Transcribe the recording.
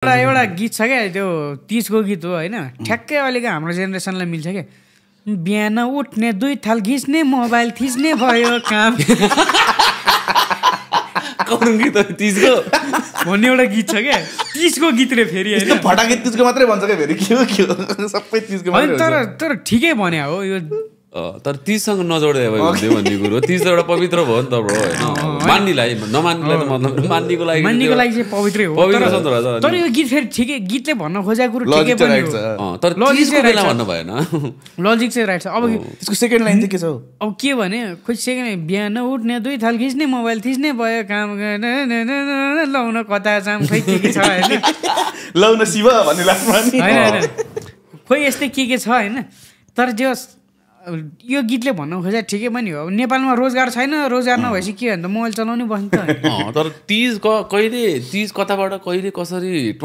एउटा गीत छ क्या त्यो 30 को गीत हो हैन ठ्याक्कै अहिलेको हाम्रो जेनेरेसनलाई मिल्छ क्या बिहान उठ्ने 2 थाल घिच्ने मोबाइल थिच्ने भयो काम कुन गीत हो 30 को भन्ने एउटा गीत छ क्या 30 को गीत रे फेरि हैन फटाके 30 को मात्रै भन्छ क्या फेरि के हो सबै 30 को मात्रै हैन तर ठिकै भन्या हो यो तर 30 सँग नजोड्दै भयो भन्ने कुरो 30 एउटा पवित्र भयो नि त ब्रो हैन मान्नीलाई नमान्नीलाई त मतलब मान्नीको लागि चाहिँ पवित्रै हो पवित्र छ नि त तर यो गीत फेरि ठिकै गीतले भन्न खोजेको कुरो ठिकै पनि हो तर 30 को बेला भन्नु भएन लजिक चाहिँ राइट छ अब त्यसको सेकेन्ड लाइन चाहिँ के छ अब के भने खोइ सेकेन्ड बिहान उठ्ने 2 थाल घिच्ने मोबाइल थिच्ने भयो काम लाउन कता जाम खै के छ हैन लाउन शिव भन्ने लाग्छ नि हैन खोइ यस्तै के छ हैन तर जो यो गीतले भन्न खोजे ठिकै पनि हो नेपालमा रोजगार छैन रोजगार नभएपछि के हो त मोबाइल चलाउनै बस्नु त तर 30 कहिले 30 कताबाट कहिले कसरी